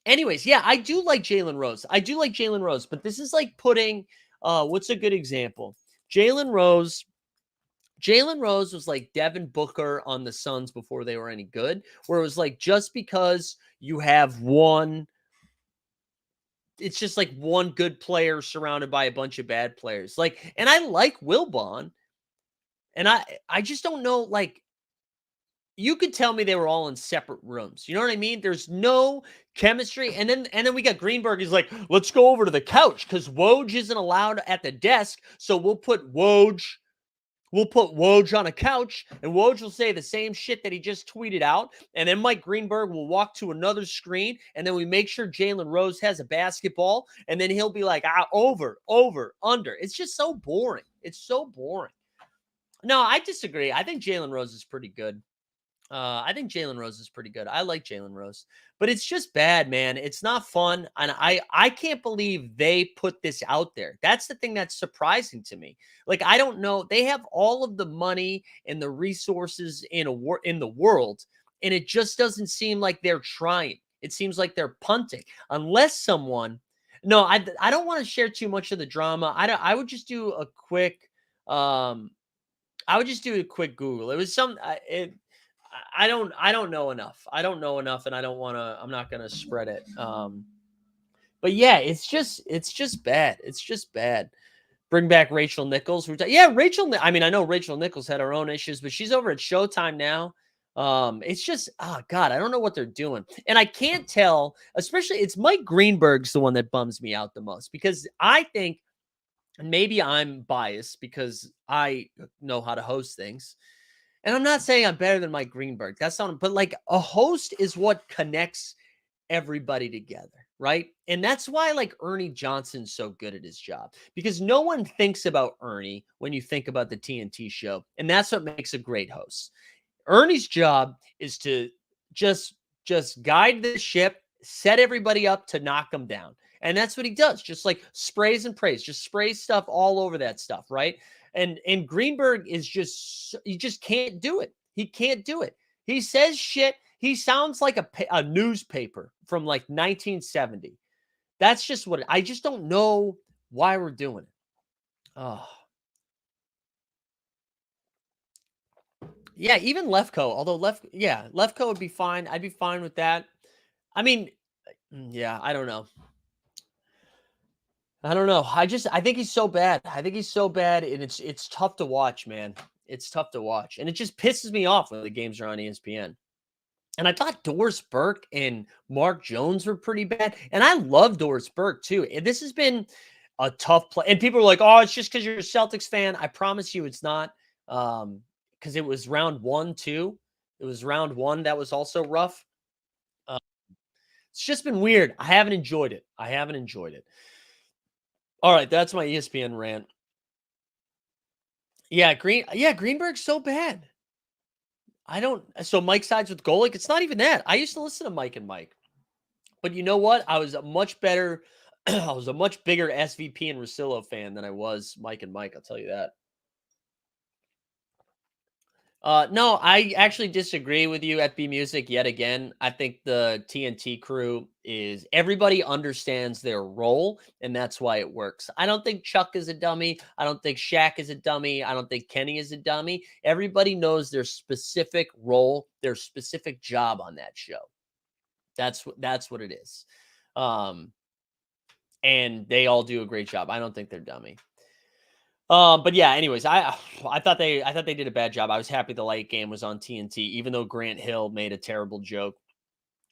Anyways, yeah, I do like Jalen Rose. But this is like putting what's a good example? Jalen Rose was like Devin Booker on the Suns before they were any good, where it was like, just because you have it's just like one good player surrounded by a bunch of bad players. Like, and I like Wilbon, and I just don't know, like, you could tell me they were all in separate rooms. You know what I mean? There's no chemistry. And then we got Greenberg. He's like, let's go over to the couch because Woj isn't allowed at the desk. So we'll put Woj we'll put Woj on a couch, and Woj will say the same shit that he just tweeted out. And then Mike Greenberg will walk to another screen, and then we make sure Jalen Rose has a basketball, and then he'll be like, over, under. It's just so boring. It's so boring. No, I disagree. I think Jalen Rose is pretty good. I think Jalen Rose is pretty good. I like Jalen Rose, but it's just bad, man. It's not fun. And I can't believe they put this out there. That's the thing that's surprising to me. Like, I don't know. They have all of the money and the resources in the world, and it just doesn't seem like they're trying. It seems like they're punting. Unless someone, no, I don't want to share too much of the drama. I would just do a quick, I would just do a quick Google. It was I don't know enough. I don't know enough, and I'm not gonna spread it. But yeah, it's just bad. It's just bad. Bring back Rachel Nichols. Yeah, I mean, I know Rachel Nichols had her own issues, but she's over at Showtime now. It's just, oh God, I don't know what they're doing. And I can't tell, especially it's Mike Greenberg's the one that bums me out the most, because I think, and maybe I'm biased because I know how to host things. And I'm not saying I'm better than Mike Greenberg. That's not, but like, a host is what connects everybody together, right? And that's why like Ernie Johnson's so good at his job, because no one thinks about Ernie when you think about the TNT show. And that's what makes a great host. Ernie's job is to just guide the ship, set everybody up to knock them down. And that's what he does. Just like sprays and prays, just sprays stuff all over that stuff, right? And Greenberg is he just can't do it. He can't do it. He says shit. He sounds like a newspaper from like 1970. That's just I just don't know why we're doing it. Oh. Yeah, even Lefko, although Lefko would be fine. I'd be fine with that. I mean, yeah, I don't know. I think he's so bad. I think he's so bad, and it's tough to watch, man. It's tough to watch. And it just pisses me off when the games are on ESPN. And I thought Doris Burke and Mark Jones were pretty bad. And I love Doris Burke, too. And this has been a tough play. And people are like, oh, it's just because you're a Celtics fan. I promise you it's not. Because it was round 1, too. It was round 1 that was also rough. It's just been weird. I haven't enjoyed it. All right, that's my ESPN rant. Yeah, Greenberg's so bad. So Mike sides with Golick. It's not even that. I used to listen to Mike and Mike. But you know what? I was a much bigger SVP and Rosillo fan than I was Mike and Mike. I'll tell you that. No, I actually disagree with you at B Music yet again. I think the TNT crew everybody understands their role, and that's why it works. I don't think Chuck is a dummy. I don't think Shaq is a dummy. I don't think Kenny is a dummy. Everybody knows their specific role, their specific job on that show. That's what it is. And they all do a great job. I don't think they're dummy. But yeah, anyways, I thought they did a bad job. I was happy the late game was on TNT, even though Grant Hill made a terrible joke.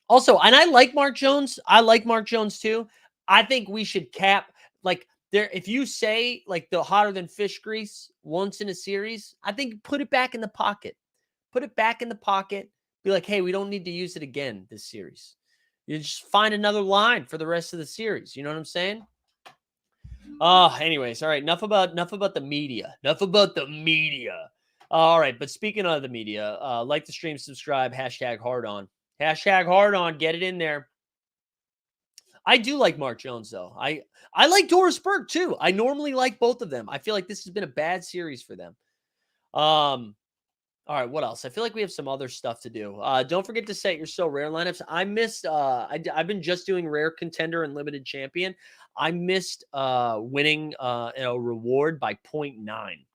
Also, and I like Mark Jones. I like Mark Jones too. I think we should cap like there. If you say like the hotter than fish grease once in a series, I think put it back in the pocket. Put it back in the pocket. Be like, hey, we don't need to use it again this series. You just find another line for the rest of the series. You know what I'm saying? Anyways, all right. Enough about the media. All right, but speaking of the media, like the stream, subscribe, #HardOn. #HardOn, get it in there. I do like Mark Jones, though. I like Doris Burke, too. I normally like both of them. I feel like this has been a bad series for them. All right, what else? I feel like we have some other stuff to do. Don't forget to set your So Rare lineups. I missed, I've been just doing Rare Contender and Limited Champion. I missed winning a reward by 0.9.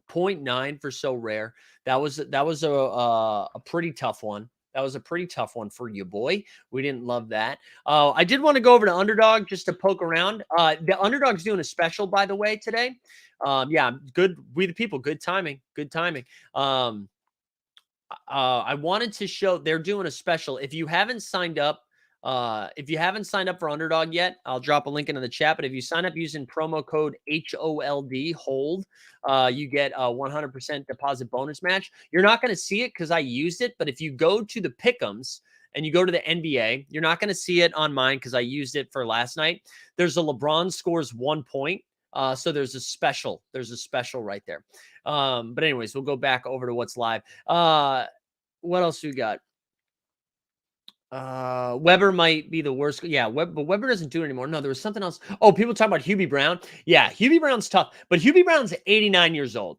0.9 for So Rare. That was a pretty tough one. That was a pretty tough one for you, boy. We didn't love that. I did want to go over to Underdog just to poke around. The Underdog's doing a special, by the way, today. Yeah, good. We the people. Good timing. I wanted to show they're doing a special. If you haven't signed up If you haven't signed up for Underdog yet, I'll drop a link into the chat. But if you sign up using promo code HOLD, you get a 100% deposit bonus match. You're not going to see it because I used it. But if you go to the Pick'ems and you go to the NBA, you're not going to see it on mine because I used it for last night. There's a LeBron scores 1 point. So there's a special. There's a special right there. But anyways, we'll go back over to what's live. What else we got? Weber might be the worst. Yeah, but Weber doesn't do it anymore. No, there was something else. Oh, people talk about Hubie Brown. Yeah, Hubie Brown's tough, but Hubie Brown's 89 years old.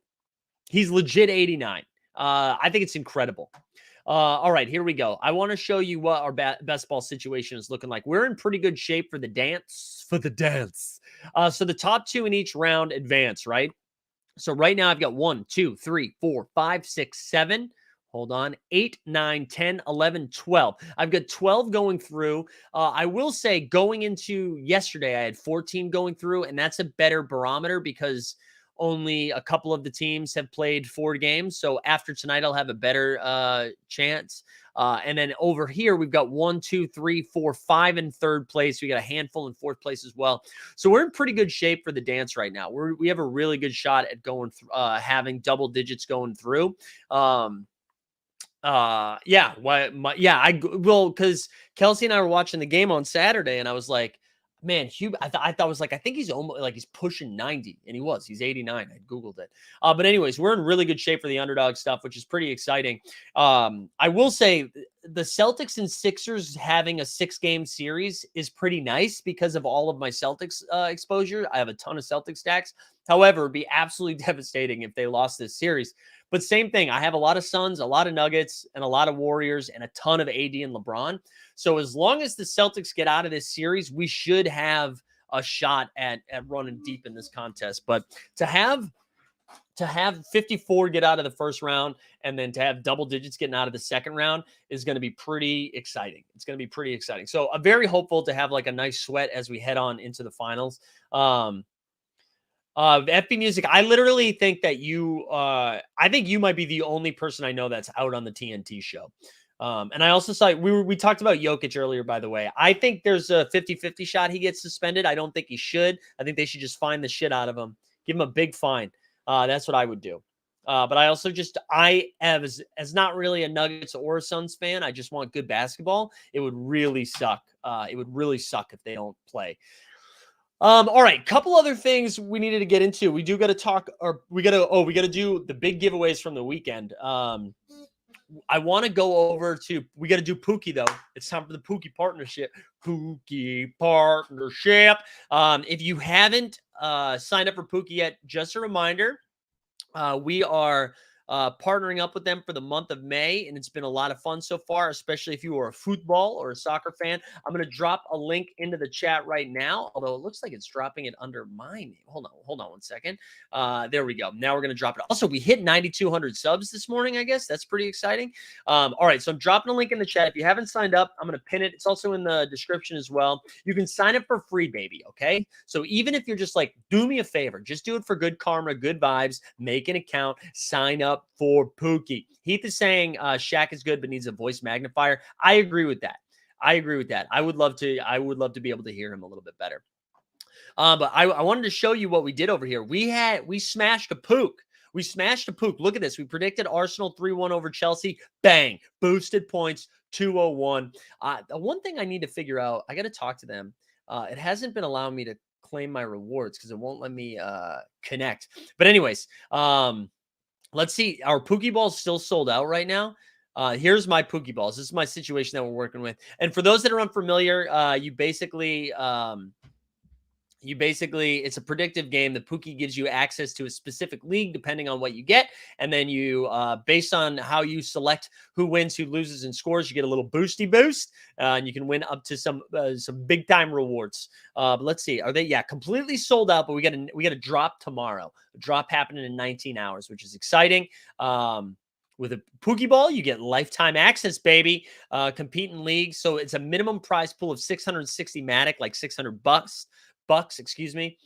He's legit 89. I think it's incredible. All right, here we go. I want to show you what our best ball situation is looking like. We're in pretty good shape for the dance. So the top 2 in each round advance, right? So right now I've got 1, 2, 3, 4, 5, 6, 7. Hold on. 8, 9, 10, 11, 12. I've got 12 going through. I will say going into yesterday, I had 14 going through, and that's a better barometer because only a couple of the teams have played 4 games. So after tonight, I'll have a better chance. And then over here, we've got 1, 2, 3, 4, 5 in third place. We got a handful in fourth place as well. So we're in pretty good shape for the dance right now. We have a really good shot at going having double digits going through. Yeah, because Kelsey and I were watching the game on Saturday, and I was like, man, Hugh, I thought was like, I think he's almost like he's pushing 90, and he was. He's 89. I Googled it. But anyways, we're in really good shape for the underdog stuff, which is pretty exciting. I will say the Celtics and Sixers having a 6-game series is pretty nice because of all of my Celtics exposure. I have a ton of Celtics stacks. However, it'd be absolutely devastating if they lost this series. But same thing. I have a lot of Suns, a lot of Nuggets, and a lot of Warriors, and a ton of AD and LeBron. So as long as the Celtics get out of this series, we should have a shot at running deep in this contest. But to have 54 get out of the first round and then to have double digits getting out of the second round is going to be pretty exciting. It's going to be pretty exciting. So I'm very hopeful to have like a nice sweat as we head on into the finals. FB Music, I literally think that I think you might be the only person I know that's out on the TNT show. And I also saw we talked about Jokic earlier, by the way. I think there's a 50-50 shot he gets suspended. I don't think he should. I think they should just fine the shit out of him. Give him a big fine. That's what I would do. But I also as not really a Nuggets or a Suns fan, I just want good basketball. It would really suck. It would really suck if they don't play. All right, couple other things we needed to get into. We do got to talk, or we got to do the big giveaways from the weekend. I want to go over to, we got to do Pookie though. It's time for the Pookie partnership. Pookie partnership. If you haven't signed up for Pookie yet, just a reminder, we are partnering up with them for the month of May, and it's been a lot of fun so far, especially if you are a football or a soccer fan. I'm going to drop a link into the chat right now, although it looks like it's dropping it under my name. Hold on 1 second. There we go. Now we're going to drop it. Also, we hit 9,200 subs this morning, I guess. That's pretty exciting. All right, so I'm dropping a link in the chat. If you haven't signed up, I'm going to pin it. It's also in the description as well. You can sign up for free, baby, okay? So even if you're just like, do me a favor, just do it for good karma, good vibes, make an account, sign up for Pookie. Heath is saying Shaq is good but needs a voice magnifier. I agree with that. I would love to be able to hear him a little bit better. But I wanted to show you what we did over here. We smashed a Pook. We smashed a Pook. Look at this. We predicted Arsenal 3-1 over Chelsea. Bang. Boosted points 201. The one thing I need to figure out, I got to talk to them. It hasn't been allowing me to claim my rewards because it won't let me connect. But anyways, let's see. Our Pookie Ball's still sold out right now. Here's my Pookie Balls. This is my situation that we're working with. And for those that are unfamiliar, you basically, it's a predictive game. The Pookie gives you access to a specific league depending on what you get. And then you, based on how you select who wins, who loses, and scores, you get a little boosty boost. And you can win up to some big time rewards. But let's see. Are they? Yeah, completely sold out. But we got a drop tomorrow. A drop happening in 19 hours, which is exciting. With a Pookie Ball, you get lifetime access, baby. Compete in leagues. So it's a minimum prize pool of 660 Matic, like $600. Excuse me.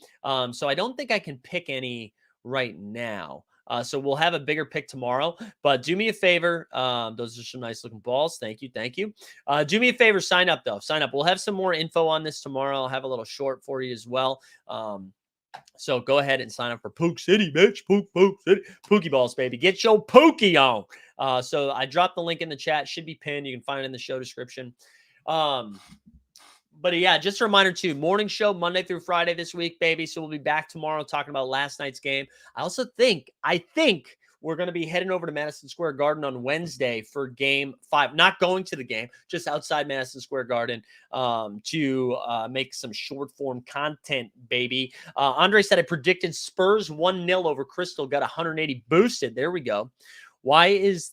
So I don't think I can pick any right now. So we'll have a bigger pick tomorrow. But do me a favor. Those are some nice looking balls. Thank you. Thank you. Do me a favor. Sign up, though. Sign up. We'll have some more info on this tomorrow. I'll have a little short for you as well. So go ahead and sign up for Pook City, bitch. Pook City. Pookie balls, baby. Get your Pookie on. So I dropped the link in the chat. Should be pinned. You can find it in the show description. But yeah, just a reminder too, morning show Monday through Friday this week, baby. So we'll be back tomorrow talking about last night's game. I think we're going to be heading over to Madison Square Garden on Wednesday for game 5. Not going to the game, just outside Madison Square Garden to make some short form content, baby. Andre said I predicted Spurs 1-0 over Crystal, got 180 boosted. There we go. Why is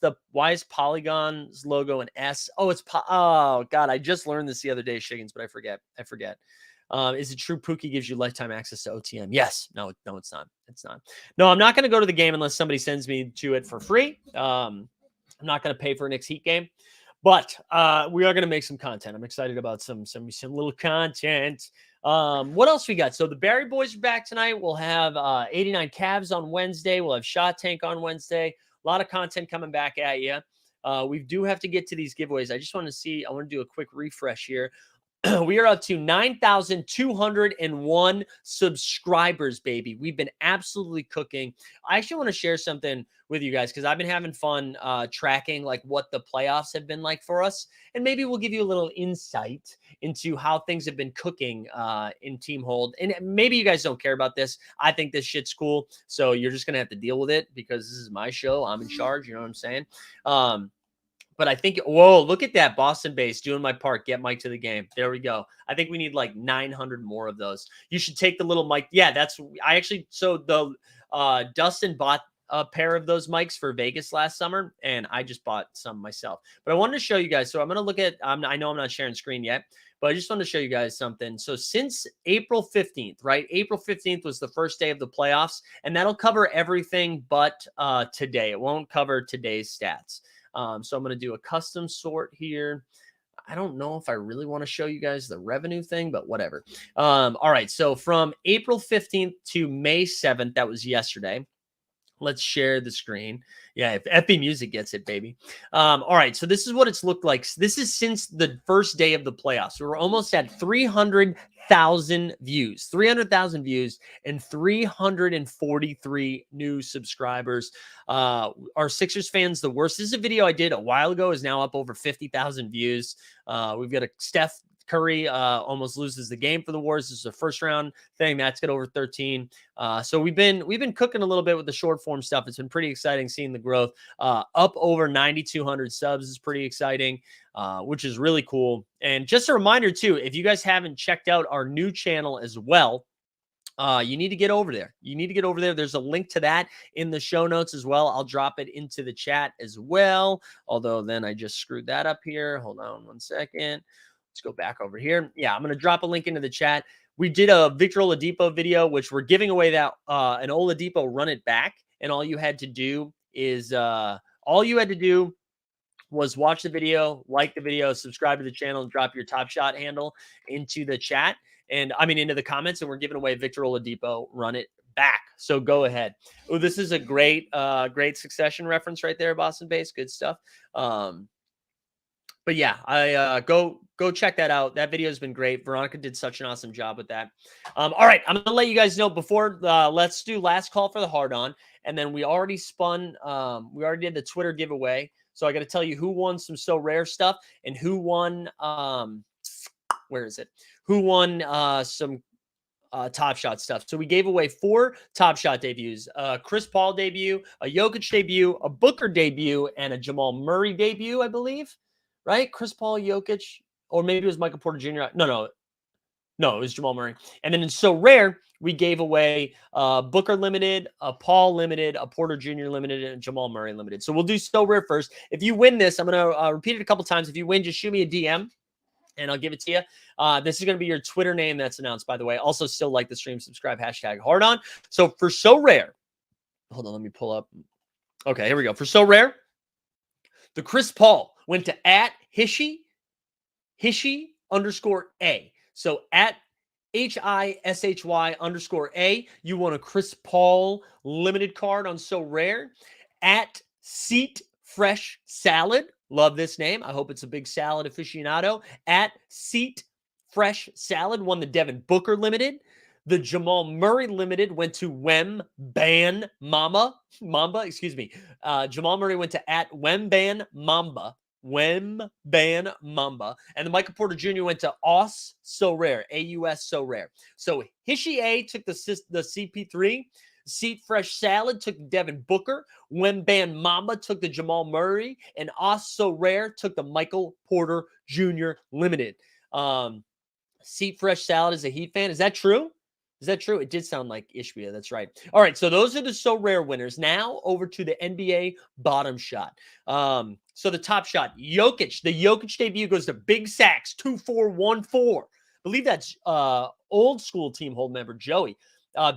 Polygon's logo an S? Oh, oh God, I just learned this the other day, Shiggins, but I forget. Is it true Pookie gives you lifetime access to OTM? Yes. No, it's not. It's not. No, I'm not going to go to the game unless somebody sends me to it for free. I'm not going to pay for a Knicks Heat game, but we are going to make some content. I'm excited about some little content. What else we got? So the Barry boys are back tonight. We'll have 89 Cavs on Wednesday. We'll have Shot Tank on Wednesday. A lot of content coming back at you. We do have to get to these giveaways. I just want to do a quick refresh here. We are up to 9,201 subscribers, baby. We've been absolutely cooking. I actually want to share something with you guys because I've been having fun tracking like what the playoffs have been like for us. And maybe we'll give you a little insight into how things have been cooking in Team Hold. And maybe you guys don't care about this. I think this shit's cool. So you're just going to have to deal with it because this is my show. I'm in charge. You know what I'm saying? But I think, whoa, look at that. Boston base doing my part. Get Mike to the game. There we go. I think we need like 900 more of those. You should take the little mic. Yeah, Dustin bought a pair of those mics for Vegas last summer, and I just bought some myself. But I wanted to show you guys. So I'm going to look at, I know I'm not sharing screen yet, but I just want to show you guys something. So since April 15th, right? April 15th was the first day of the playoffs, and that'll cover everything but today. It won't cover today's stats. So I'm going to do a custom sort here. I don't know if I really want to show you guys the revenue thing, but whatever. All right. So from April 15th to May 7th, that was yesterday. Let's share the screen. Yeah, if Epi Music gets it, baby. All right, so this is what it's looked like. This is since the first day of the playoffs. We're almost at 300,000 views. 300,000 views and 343 new subscribers. Are Sixers fans the worst? This is a video I did a while ago. Is now up over 50,000 views. We've got a Steph Curry almost loses the game for the Warriors. This is a first round thing. That's got over 13. So we've been cooking a little bit with the short form stuff. It's been pretty exciting seeing the growth. Up over 9,200 subs is pretty exciting, which is really cool. And just a reminder too, if you guys haven't checked out our new channel as well, you need to get over there. There's a link to that in the show notes as well. I'll drop it into the chat as well. Although then I just screwed that up here. Hold on one second. Let's go back over here. Yeah, I'm going to drop a link into the chat. We did a Victor Oladipo video, which we're giving away that an Oladipo run it back. And all you had to do was watch the video, like the video, subscribe to the channel, and drop your Top Shot handle into the chat. And I mean, into the comments. And we're giving away Victor Oladipo run it back. So go ahead. Oh, this is a great Succession reference right there, Boston base. Good stuff. But yeah, I go check that out. That video has been great. Veronica did such an awesome job with that. All right, I'm gonna let you guys know before let's do last call for the hard on, and then we already spun. We already did the Twitter giveaway, so I got to tell you who won some So Rare stuff and who won. Where is it? Who won some Top Shot stuff. So we gave away 4 Top Shot debuts, Chris Paul debut, a Jokic debut, a Booker debut, and a Jamal Murray debut, I believe. Right? Chris Paul, Jokic, or maybe it was Michael Porter Jr. No, it was Jamal Murray. And then in So Rare, we gave away Booker Limited, a Paul Limited, a Porter Jr. Limited, and Jamal Murray Limited. So we'll do So Rare first. If you win this, I'm going to repeat it a couple times. If you win, just shoot me a DM, and I'll give it to you. This is going to be your Twitter name that's announced, by the way. Also, still like the stream, subscribe, #HardOn. So for So Rare, hold on, let me pull up. Okay, here we go. For So Rare, the Chris Paul went to @Hishy_A. So HISHY_A. You won a Chris Paul limited card on So Rare. At Seat Fresh Salad. Love this name. I hope it's a big salad aficionado. At Seat Fresh Salad won the Devin Booker limited. The Jamal Murray limited went to Wemban Mamba. Jamal Murray went to at Wemban Mamba. Wemban Mamba. And the Michael Porter Jr. went to Aus So Rare. AUS So Rare. So Hishi A took the CP3. Seat Fresh Salad took Devin Booker. Wemban Mamba took the Jamal Murray. And Aus So Rare took the Michael Porter Jr. limited. Seat Fresh Salad is a Heat fan. Is that true? Is that true? It did sound like Ishbia. That's right. All right. So those are the So Rare winners. Now over to the NBA bottom shot. So the top shot, Jokic. The Jokic debut goes to Big Sacks 2414. I believe that's old school team hold member Joey.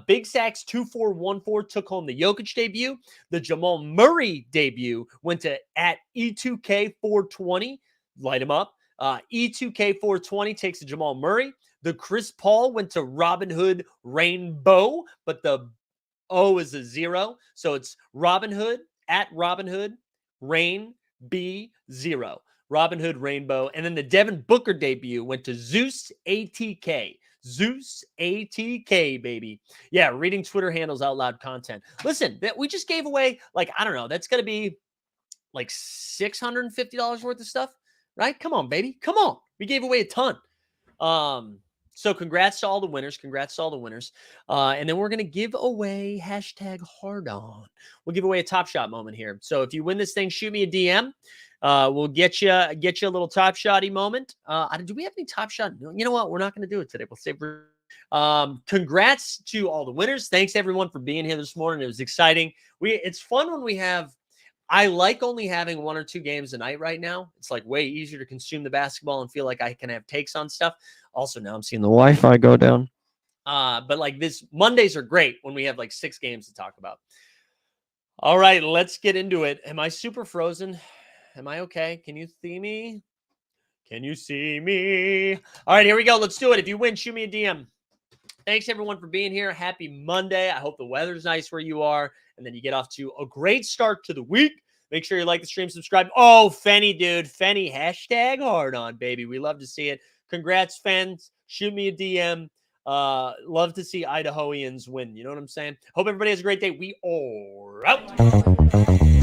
Big Sacks 2414 took home the Jokic debut. The Jamal Murray debut went to at E2K420. Light him up. E2K420 takes the Jamal Murray. The Chris Paul went to Robin Hood Rainbow, but the O is a 0. So it's Robin Hood at Robin Hood Rain B0. Robin Hood Rainbow. And then the Devin Booker debut went to Zeus ATK. Zeus ATK, baby. Yeah, reading Twitter handles out loud content. Listen, that we just gave away, like, I don't know, that's going to be like $650 worth of stuff, right? Come on, baby. Come on. We gave away a ton. So congrats to all the winners. Congrats to all the winners. And then we're going to give away hashtag Hardon. We'll give away a Top Shot moment here. So if you win this thing, shoot me a DM. We'll get you a little Top Shotty moment. Do we have any Top Shot? You know what? We're not going to do it today. We'll save for congrats to all the winners. Thanks everyone for being here this morning. It was exciting. It's fun when we have, I like only having 1 or 2 games a night right now. It's like way easier to consume the basketball and feel like I can have takes on stuff. Also, now I'm seeing the Wi-Fi go down. But like this, Mondays are great when we have like 6 games to talk about. All right, let's get into it. Am I super frozen? Am I okay? Can you see me? Can you see me? All right, here we go. Let's do it. If you win, shoot me a DM. Thanks, everyone, for being here. Happy Monday. I hope the weather's nice where you are, and then you get off to a great start to the week. Make sure you like the stream, subscribe. Oh, Fenny, dude. Fenny, hashtag Hardon, baby. We love to see it. Congrats, fans. Shoot me a DM. Love to see Idahoans win. You know what I'm saying? Hope everybody has a great day. We are out.